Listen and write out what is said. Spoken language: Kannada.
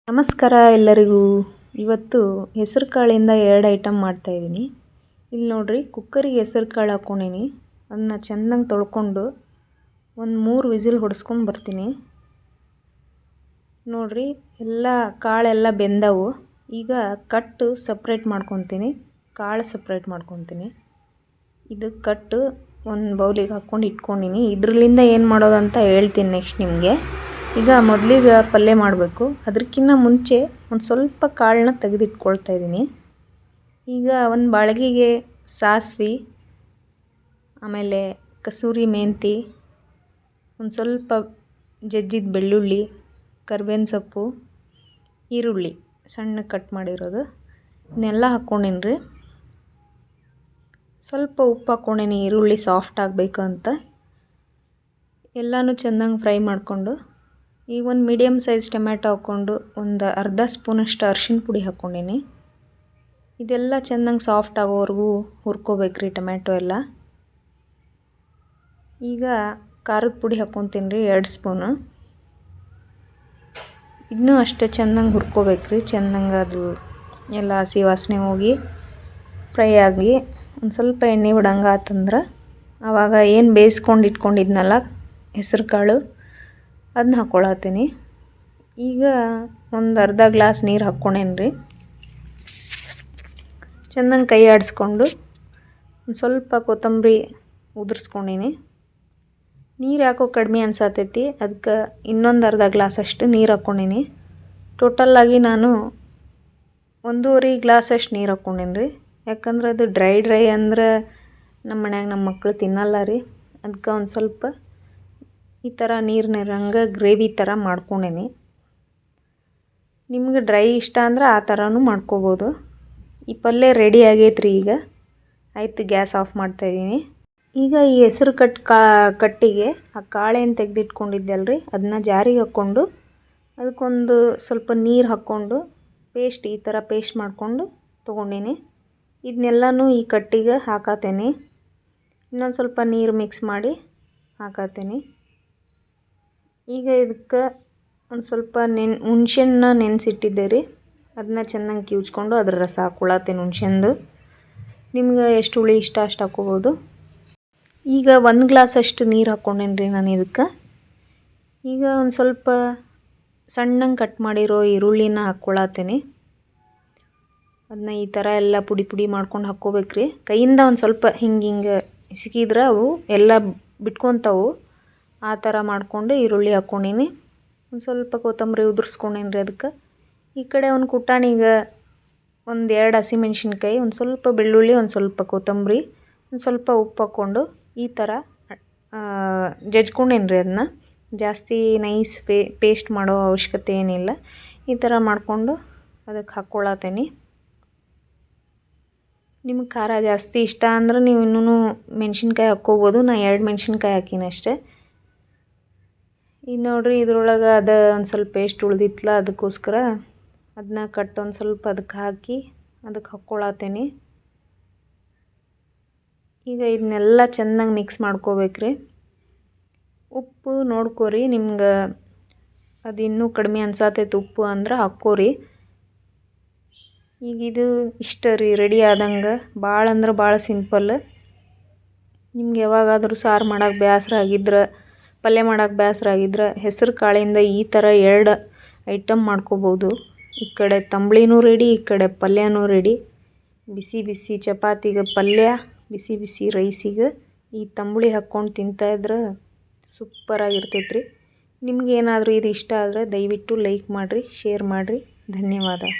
ನಮಸ್ಕಾರ ಎಲ್ಲರಿಗೂ. ಇವತ್ತು ಹೆಸರು ಕಾಳಿಂದ 2 ಐಟಮ್ ಮಾಡ್ತಾಯಿದ್ದೀನಿ. ಇಲ್ಲಿ ನೋಡ್ರಿ, ಕುಕ್ಕರಿಗೆ ಹೆಸರು ಕಾಳು ಹಾಕ್ಕೊಂಡೀನಿ. ಅದನ್ನ ಚೆನ್ನಾಗಿ ತೊಳ್ಕೊಂಡು ಒಂದು 3 ವಿಸಿಲ್ ಹೊಡೆಸ್ಕೊಂಡು ಬರ್ತೀನಿ. ನೋಡ್ರಿ, ಎಲ್ಲ ಕಾಳೆಲ್ಲ ಬೆಂದವು. ಈಗ ಕಟ್ಟು ಸಪ್ರೇಟ್ ಮಾಡ್ಕೊತೀನಿ, ಕಾಳು ಸಪ್ರೇಟ್ ಮಾಡ್ಕೊತೀನಿ. ಇದು ಕಟ್ಟು ಒಂದು ಬೌಲಿಗೆ ಹಾಕ್ಕೊಂಡು ಇಟ್ಕೊಂಡೀನಿ. ಇದರಲ್ಲಿಂದ ಏನು ಮಾಡೋದಂತ ಹೇಳ್ತೀನಿ ನೆಕ್ಸ್ಟ್ ನಿಮಗೆ. ಈಗ ಮೊದಲಿಗೆ ಪಲ್ಯ ಮಾಡಬೇಕು. ಅದಕ್ಕಿಂತ ಮುಂಚೆ ಒಂದು ಸ್ವಲ್ಪ ಕಾಳನ್ನ ತೆಗೆದಿಟ್ಕೊಳ್ತಾ ಇದ್ದೀನಿ. ಈಗ ಒಂದು ಬಾಳ್ಗಿಗೆ ಸಾಸಿವೆ, ಆಮೇಲೆ ಕಸೂರಿ ಮೆಂತಿ, ಒಂದು ಸ್ವಲ್ಪ ಜಜ್ಜಿದ ಬೆಳ್ಳುಳ್ಳಿ, ಕರಿಬೇವಿನ ಸೊಪ್ಪು, ಈರುಳ್ಳಿ ಸಣ್ಣ ಕಟ್ ಮಾಡಿರೋದು, ಇದನ್ನೆಲ್ಲ ಹಾಕ್ಕೊಂಡೀನಿ ರೀ. ಸ್ವಲ್ಪ ಉಪ್ಪು ಹಾಕ್ಕೊಂಡೀನಿ, ಈರುಳ್ಳಿ ಸಾಫ್ಟ್ ಆಗಬೇಕು ಅಂತ. ಎಲ್ಲನೂ ಚೆನ್ನಾಗಿ ಫ್ರೈ ಮಾಡಿಕೊಂಡು ಈಗ ಒಂದು ಮೀಡಿಯಮ್ ಸೈಜ್ ಟೊಮ್ಯಾಟೊ ಹಾಕ್ಕೊಂಡು ಒಂದು ಅರ್ಧ ಸ್ಪೂನಷ್ಟು ಅರಿಶಿನ ಪುಡಿ ಹಾಕ್ಕೊಂಡೀನಿ. ಇದೆಲ್ಲ ಚೆನ್ನಾಗಿ ಸಾಫ್ಟ್ ಆಗೋವರೆಗೂ ಹುರ್ಕೋಬೇಕ್ರಿ ಟೊಮ್ಯಾಟೊ ಎಲ್ಲ. ಈಗ ಖಾರದ ಪುಡಿ ಹಾಕ್ಕೊತೀನಿ ರೀ, 2 ಸ್ಪೂನು. ಇದನ್ನೂ ಅಷ್ಟೇ ಚೆನ್ನಾಗಿ ಹುರ್ಕೋಬೇಕ್ರಿ. ಚೆನ್ನಾಗಿ ಅದು ಎಲ್ಲ ಹಸಿ ವಾಸನೆ ಹೋಗಿ ಫ್ರೈ ಆಗಿ ಒಂದು ಸ್ವಲ್ಪ ಎಣ್ಣೆ ಬಿಡಂಗೆ ಆತಂದ್ರೆ ಆವಾಗ ಏನು ಬೇಯಿಸ್ಕೊಂಡು ಇಟ್ಕೊಂಡಿದ್ನಲ್ಲ ಹೆಸರು ಕಾಳು, ಅದನ್ನ ಹಾಕ್ಕೊಳತ್ತೀನಿ. ಈಗ ಒಂದು ಅರ್ಧ ಗ್ಲಾಸ್ ನೀರು ಹಾಕ್ಕೊಂಡೇನಿ ರೀ. ಚೆನ್ನಾಗಿ ಕೈ ಆಡಿಸ್ಕೊಂಡು ಒಂದು ಸ್ವಲ್ಪ ಕೊತ್ತಂಬರಿ ಉದುರಿಸ್ಕೊಂಡೀನಿ. ನೀರು ಯಾಕೋ ಕಡಿಮೆ ಅನ್ಸತೈತಿ, ಅದಕ್ಕೆ ಇನ್ನೊಂದು ಅರ್ಧ ಗ್ಲಾಸ್ ಅಷ್ಟು ನೀರು ಹಾಕ್ಕೊಂಡೀನಿ. ಟೋಟಲ್ಲಾಗಿ ನಾನು 1.5 ಗ್ಲಾಸಷ್ಟು ನೀರು ಹಾಕ್ಕೊಂಡೀನಿ ರೀ. ಯಾಕಂದ್ರೆ ಅದು ಡ್ರೈ ಅಂದ್ರೆ ನಮ್ಮ ಮನ್ಯಾಗ ನಮ್ಮ ಮಕ್ಕಳು ತಿನ್ನಲ್ಲ ರೀ. ಅದಕ್ಕೆ ಒಂದು ಸ್ವಲ್ಪ ಈ ಥರ ನೀರಿನಂಗೆ ಗ್ರೇವಿ ಥರ ಮಾಡ್ಕೊಂಡೀನಿ. ನಿಮ್ಗೆ ಡ್ರೈ ಇಷ್ಟ ಅಂದ್ರೆ ಆ ಥರನೂ ಮಾಡ್ಕೋಬೋದು. ಈ ಪಲ್ಯ ರೆಡಿ ಆಗೈತ್ರಿ. ಈಗ ಆಯಿತು, ಗ್ಯಾಸ್ ಆಫ್ ಮಾಡ್ತಾಯಿದ್ದೀನಿ. ಈಗ ಈ ಹೆಸರು ಕಟ್ಟಿಗೆ ಆ ಕಾಳೇನು ತೆಗೆದಿಟ್ಕೊಂಡಿದ್ದೆಲ್ರಿ, ಅದನ್ನ ಜಾರಿಗೆ ಹಾಕ್ಕೊಂಡು ಅದಕ್ಕೊಂದು ಸ್ವಲ್ಪ ನೀರು ಹಾಕ್ಕೊಂಡು ಪೇಸ್ಟ್, ಈ ಥರ ಪೇಸ್ಟ್ ಮಾಡಿಕೊಂಡು ತೊಗೊಂಡೀನಿ. ಇದನ್ನೆಲ್ಲನೂ ಈ ಕಟ್ಟಿಗೆ ಹಾಕತ್ತೇನೆ. ಇನ್ನೊಂದು ಸ್ವಲ್ಪ ನೀರು ಮಿಕ್ಸ್ ಮಾಡಿ ಹಾಕತ್ತೇನೆ. ಈಗ ಇದಕ್ಕೆ ಒಂದು ಸ್ವಲ್ಪ ಹುಣ್ಸೆಹಣ್ಣು ನೆನೆಸಿಟ್ಟಿದ್ದೆ ರೀ, ಅದನ್ನ ಚೆನ್ನಾಗಿ ಕಿವುಚ್ಕೊಂಡು ಅದ್ರ ರಸ ಹಾಕ್ಕೊಳತ್ತೇನೆ, ಹುಣ್ಸೆಹಣ್ಣು. ನಿಮ್ಗೆ ಎಷ್ಟು ಹುಳಿ ಇಷ್ಟ ಅಷ್ಟು ಹಾಕ್ಕೋಬೋದು. ಈಗ 1 ಗ್ಲಾಸಷ್ಟು ನೀರು ಹಾಕ್ಕೊಂಡೇನಿ ರೀ ನಾನು ಇದಕ್ಕೆ. ಈಗ ಒಂದು ಸ್ವಲ್ಪ ಸಣ್ಣಗೆ ಕಟ್ ಮಾಡಿರೋ ಈರುಳ್ಳಿನ ಹಾಕ್ಕೊಳತ್ತೇನೆ. ಅದನ್ನ ಈ ಥರ ಎಲ್ಲ ಪುಡಿ ಮಾಡ್ಕೊಂಡು ಹಾಕ್ಕೋಬೇಕ್ರಿ. ಕೈಯಿಂದ ಒಂದು ಸ್ವಲ್ಪ ಹಿಂಗೆ ಇಸಕಿದ್ರೆ ಅವು ಎಲ್ಲ ಬಿಟ್ಕೊತಾವು. ಆ ಥರ ಮಾಡಿಕೊಂಡು ಈರುಳ್ಳಿ ಹಾಕ್ಕೊಂಡೀನಿ. ಒಂದು ಸ್ವಲ್ಪ ಕೊತ್ತಂಬರಿ ಉದುರಿಸ್ಕೊಂಡೀನಿ ರೀ ಅದಕ್ಕೆ. ಈ ಕಡೆ ಒಂದು ಕುಟಾಣಿಗೆ ಒಂದು 2 ಹಸಿಮೆಣ್ಸಿನ್ಕಾಯಿ, ಒಂದು ಸ್ವಲ್ಪ ಬೆಳ್ಳುಳ್ಳಿ, ಒಂದು ಸ್ವಲ್ಪ ಕೊತ್ತಂಬರಿ, ಒಂದು ಸ್ವಲ್ಪ ಉಪ್ಪು ಹಾಕ್ಕೊಂಡು ಈ ಥರ ಜಜ್ಕೊಂಡೀನಿ ರೀ. ಅದನ್ನ ಜಾಸ್ತಿ ನೈಸ್ ಪೇಸ್ಟ್ ಮಾಡೋ ಅವಶ್ಯಕತೆ ಏನಿಲ್ಲ. ಈ ಥರ ಮಾಡಿಕೊಂಡು ಅದಕ್ಕೆ ಹಾಕ್ಕೊಳತ್ತೇನೆ. ನಿಮ್ಗೆ ಖಾರ ಜಾಸ್ತಿ ಇಷ್ಟ ಅಂದ್ರೆ ನೀವು ಇನ್ನೂ ಮೆಣಸಿನ್ಕಾಯಿ ಹಾಕ್ಕೋಬೋದು. ನಾನು 2 ಮೆಣಸಿನ್ಕಾಯಿ ಹಾಕೀನಿ ಅಷ್ಟೇ. ಇದು ನೋಡ್ರಿ, ಇದ್ರೊಳಗೆ ಅದು ಒಂದು ಸ್ವಲ್ಪ ಪೇಸ್ಟ್ ಉಳ್ದಿತ್ತಲ್ಲ, ಅದಕ್ಕೋಸ್ಕರ ಅದನ್ನ ಒಂದು ಸ್ವಲ್ಪ ಅದಕ್ಕೆ ಹಾಕಿ ಅದಕ್ಕೆ ಹಾಕ್ಕೊಳತ್ತೇನೆ. ಈಗ ಇದನ್ನೆಲ್ಲ ಚೆನ್ನಾಗಿ ಮಿಕ್ಸ್ ಮಾಡ್ಕೋಬೇಕ್ರಿ. ಉಪ್ಪು ನೋಡ್ಕೋರಿ, ನಿಮ್ಗೆ ಅದು ಇನ್ನೂ ಕಡಿಮೆ ಅನ್ಸತೈತೆ ಉಪ್ಪು ಅಂದ್ರೆ ಹಾಕ್ಕೋರಿ. ಈಗ ಇದು ಇಷ್ಟ ರೀ, ರೆಡಿ ಆದಂಗೆ. ಭಾಳ ಅಂದ್ರೆ ಭಾಳ ಸಿಂಪಲ್. ನಿಮ್ಗೆ ಯಾವಾಗಾದರೂ ಸಾರು ಮಾಡೋಕೆ ಬೇಸರ ಆಗಿದ್ರೆ, ಪಲ್ಯ ಮಾಡೋಕೆ ಬೇಸರ ಆಗಿದ್ರೆ ಹೆಸರು ಕಾಳಿಂದ ಈ ಥರ 2 ಐಟಮ್ ಮಾಡ್ಕೋಬೋದು. ಈ ಕಡೆ ತಂಬ್ಳಿನೂ ರೆಡಿ, ಈ ಕಡೆ ಪಲ್ಯನೂ ರೆಡಿ. ಬಿಸಿ ಬಿಸಿ ಚಪಾತಿಗೆ ಪಲ್ಯ, ಬಿಸಿ ಬಿಸಿ ರೈಸಿಗೆ ಈ ತಂಬುಳಿ ಹಾಕ್ಕೊಂಡು ತಿಂತಾಯಿದ್ರೆ ಸೂಪರಾಗಿರ್ತೈತ್ರಿ. ನಿಮ್ಗೇನಾದರೂ ಇದು ಇಷ್ಟ ಆದರೆ ದಯವಿಟ್ಟು ಲೈಕ್ ಮಾಡಿರಿ, ಶೇರ್ ಮಾಡಿರಿ. ಧನ್ಯವಾದ.